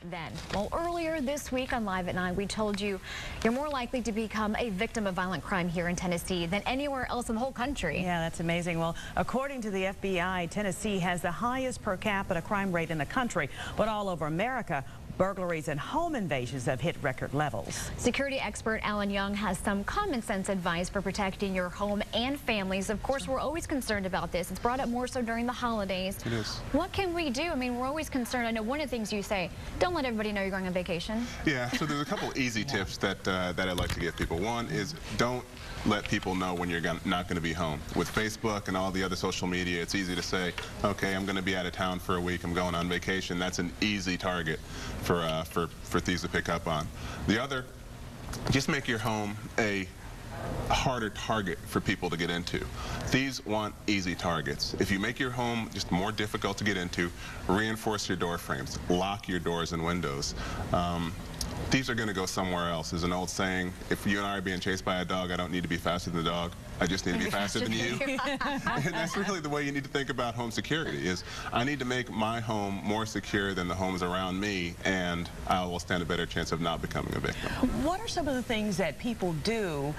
then. Well, earlier this week on Live at 9, we told you you're more likely to become a victim of violent crime here in Tennessee than anywhere else in the whole country. Yeah, that's amazing. Well, according to the FBI, Tennessee has the highest per capita crime rate in the country, but all over America, burglaries and home invasions have hit record levels. Security expert Alan Young has some common sense advice for protecting your home and families. Of course, we're always concerned about this. It's brought up more so during the holidays. It is. What can we do? I mean, we're always concerned. I know one of the things you say, don't let everybody know you're going on vacation. Yeah, so there's a couple easy tips that I'd like to give people. One is don't let people know when you're not going to be home. With Facebook and all the other social media, it's easy to say, okay, I'm going to be out of town for a week, I'm going on vacation. That's an easy target for thieves to pick up on. The other, just make your home a harder target for people to get into. Thieves want easy targets. If you make your home just more difficult to get into, reinforce your door frames, lock your doors and windows. Thieves are going to go somewhere else. There's an old saying, if you and I are being chased by a dog, I don't need to be faster than the dog. I just need to be faster than you. And that's really the way you need to think about home security, is I need to make my home more secure than the homes around me, and I will stand a better chance of not becoming a victim. What are some of the things that people do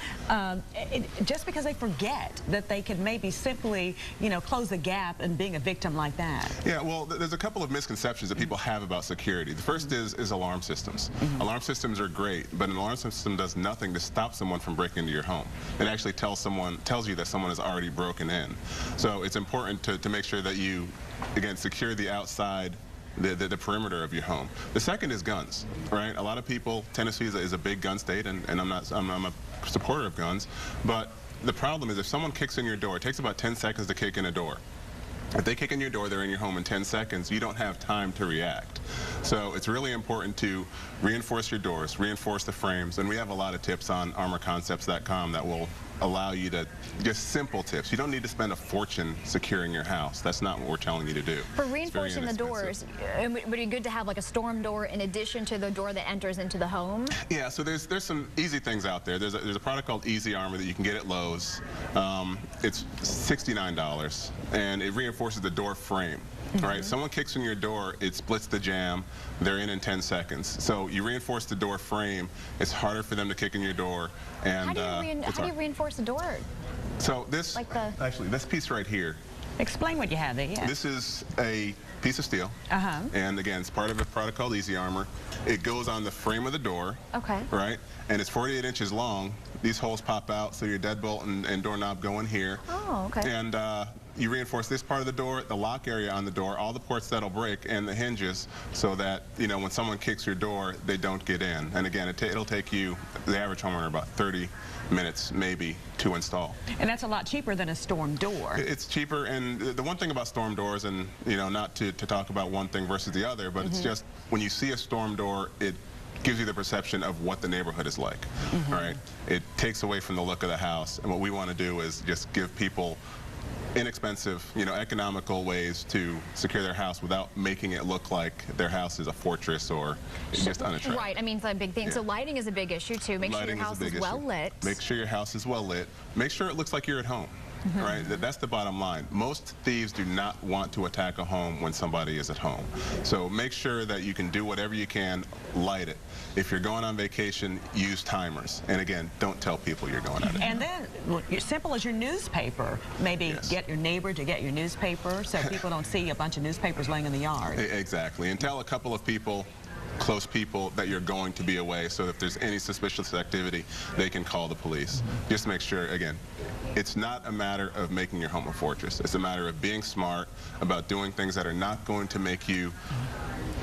just because they forget that they could maybe simply, close the gap and being a victim like that? Yeah, well, there's a couple of misconceptions that people have about security. The first is alarm systems. Alarm systems are great, but an alarm system does nothing to stop someone from breaking into your home. It actually tells you that someone has already broken in. So it's important to make sure that you, again, secure the outside, the perimeter of your home. The second is guns, right? A lot of people, Tennessee is a big gun state, and I'm a supporter of guns, but the problem is if someone kicks in your door, it takes about 10 seconds to kick in a door. If they kick in your door, they're in your home in 10 seconds, you don't have time to react. So it's really important to reinforce your doors, reinforce the frames, and we have a lot of tips on armorconcepts.com that will allow you to, just simple tips. You don't need to spend a fortune securing your house. That's not what we're telling you to do. For reinforcing the doors, would it be good to have like a storm door in addition to the door that enters into the home? Yeah, so there's some easy things out there. There's a product called Easy Armor that you can get at Lowe's. It's $69, and it reinforces the door frame. All right, someone kicks in your door, it splits the jam, they're in 10 seconds. So you reinforce the door frame, it's harder for them to kick in your door. And how do you reinforce the door? So this, actually, this piece right here. Explain what you have there, yeah. This is a piece of steel. And again, it's part of a product called Easy Armor. It goes on the frame of the door. Okay. Right? And it's 48 inches long. These holes pop out, so your deadbolt and doorknob go in here. Oh, okay. And you reinforce this part of the door, the lock area on the door, all the ports that'll break, and the hinges, so that, when someone kicks your door, they don't get in. And again, it'll take you, the average homeowner, about 30 minutes, maybe, to install. And that's a lot cheaper than a storm door. It's cheaper, and the one thing about storm doors, and, not to talk about one thing versus the other, but it's just, when you see a storm door, it gives you the perception of what the neighborhood is like, right? It takes away from the look of the house, and what we want to do is just give people inexpensive, economical ways to secure their house without making it look like their house is a fortress or just unattractive. Right, I mean, it's a big thing. Yeah. So lighting is a big issue too. Make sure your house is well lit. Make sure your house is well lit. Make sure it looks like you're at home. Right? That's the bottom line. Most thieves do not want to attack a home when somebody is at home. So make sure that you can do whatever you can, light it. If you're going on vacation, use timers. And again, don't tell people you're going out of town. And then, simple as your newspaper, maybe get your neighbor to get your newspaper so people don't see a bunch of newspapers laying in the yard. Exactly. And tell a couple of people, close people, that you're going to be away, so if there's any suspicious activity, they can call the police. Just make sure, again, it's not a matter of making your home a fortress. It's a matter of being smart, about doing things that are not going to make you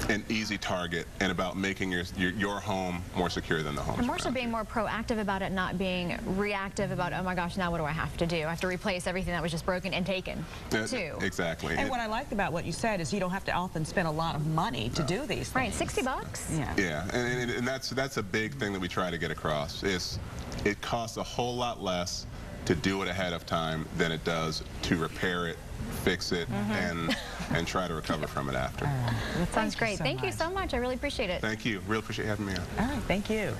an easy target, and about making your home more secure than the home. And more so being more proactive about it, not being reactive about, oh my gosh, now what do I have to do? I have to replace everything that was just broken and taken, too. Exactly. And what I liked about what you said is you don't have to often spend a lot of money to do these things. Right, 60 bucks? Yeah, and that's a big thing that we try to get across, is it costs a whole lot less to do it ahead of time than it does to repair it, fix it, and try to recover from it after. That sounds great. Thank you so much. I really appreciate it. Thank you. Really appreciate having me on. All right, thank you.